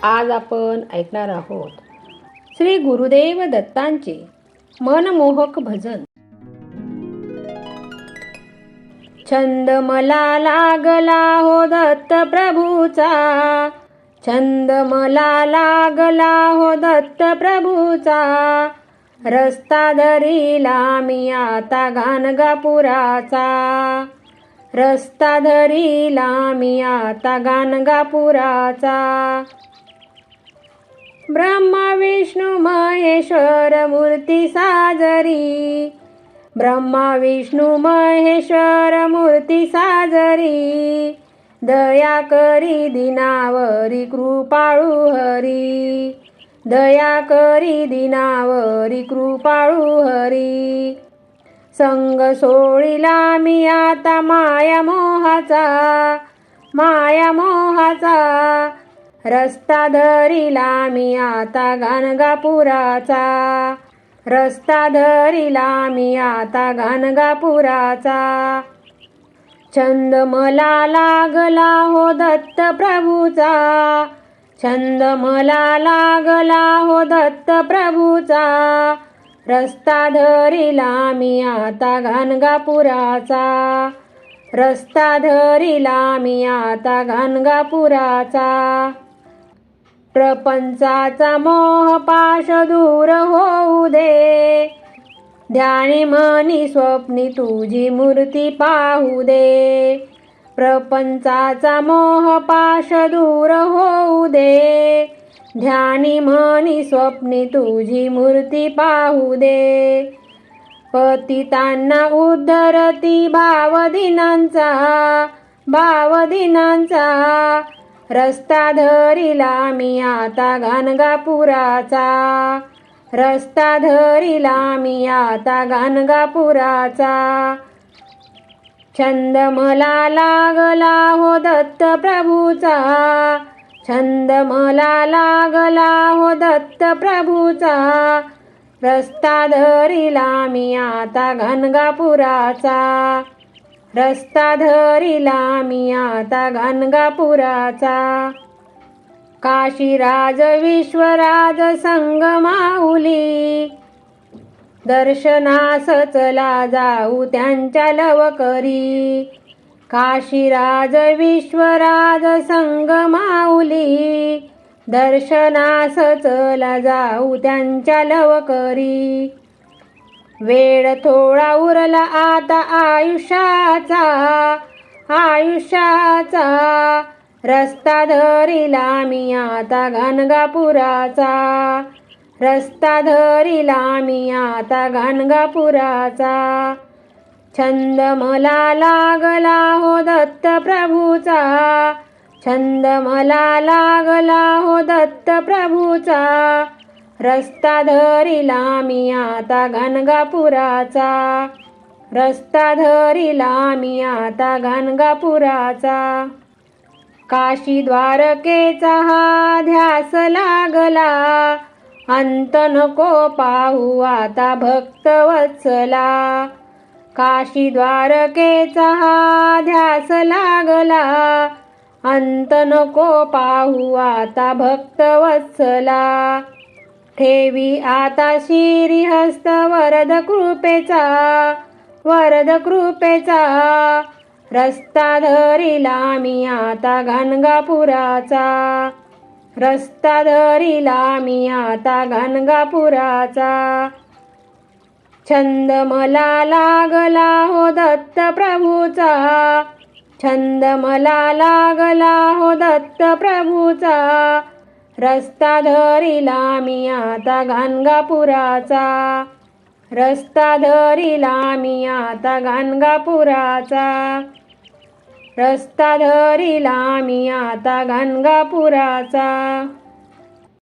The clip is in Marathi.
आज आपण ऐकणार आहोत श्री गुरुदेव दत्तांचे मनमोहक भजन. छंद मला लागला हो दत्त प्रभूचा, छंद मला लागला हो दत्त प्रभूचा, रस्ता धरिला मी आता गाणगापुराचा, रस्ता धरिला मी आता गाणगापुराचा. ब्रह्मा विष्णू महेश्वर मूर्ती साजरी, ब्रह्मा विष्णू महेश्वर मूर्ती साजरी, दया करी दिनावरी कृपाळू हरी, दया करी दिनावरी कृपाळू हरी. संग सोडिला मी आता माया मोहाचा, माया मोहाचा, रस्ता धरिला मी आता गाणगापुराचा, रस्ता धरिला मी आता गाणगापुराचा. छंद मला लागला हो दत्त प्रभूचा, छंद मला लागला हो दत्त प्रभूचा, रस्ता धरिला मी आता गाणगापुराचा, रस्ता धरिला मी आता गाणगापुराचा. प्रपंचाचा मोह पाश दूर होऊ दे, ध्यानी मनी स्वप्नी तुझी मूर्ती पाहू दे, प्रपंचाचा मोह पाश दूर होऊ दे, ध्यानी मनी स्वप्नी तुझी मूर्ती पाहू दे. पतितांना उद्धरती भावदिनांचा, भावदिनांचा, रस्ता धरिला मी आता गाणगापुराचा, रस्ता धरिला मी आता गाणगापुराचा. छंद मला लागला हो दत्त प्रभूचा, छंद मला लागला हो दत्त प्रभूचा, रस्ता धरिला मी आता गाणगापुराचा, रस्ता धरिला मी आता गाणगापुराचा. काशीराज विश्वराज संग माऊली, दर्शनास चला जाऊ त्यांच्या लवकरी, काशीराज विश्वराज संग माऊली, दर्शनास चला जाऊ त्यांच्या लवकरी. वेळ थोडा उरला आता आयुष्याचा, आयुष्याचा, रस्ता धरिला मी आता गाणगापुराचा, रस्ता धरिला मी आता गाणगापुराचा. छंद मला लागला हो दत्त प्रभूचा, छंद मला लागला हो दत्त प्रभूचा, रस्ता धरिला मी आता गाणगापुराचा, रस्ता धरिला मी आता गाणगापुराचा. काशी द्वारकेचा हा ध्यास लागला, अंत नको पाहू आता भक्त वत्सला, काशी द्वारकेचा हा ध्यास लागला, अंत नको पाहू आता भक्त वत्सला. ठेवी आता श्रीहस्त वरद कृपेचा, वरद कृपेचा, रस्ता धरिला मी आता गाणगापुराचा, रस्ता धरिला मी आता गाणगापुराचा. छंद मला लागला हो दत्त प्रभूचा, छंद मला लागला हो दत्त प्रभूचा, रस्ता धरिला मी आता गाणगापुराचा, रस्ता धरिला मी आता गाणगापुराचा, रस्ता धरिला मी आता गाणगापुराचा.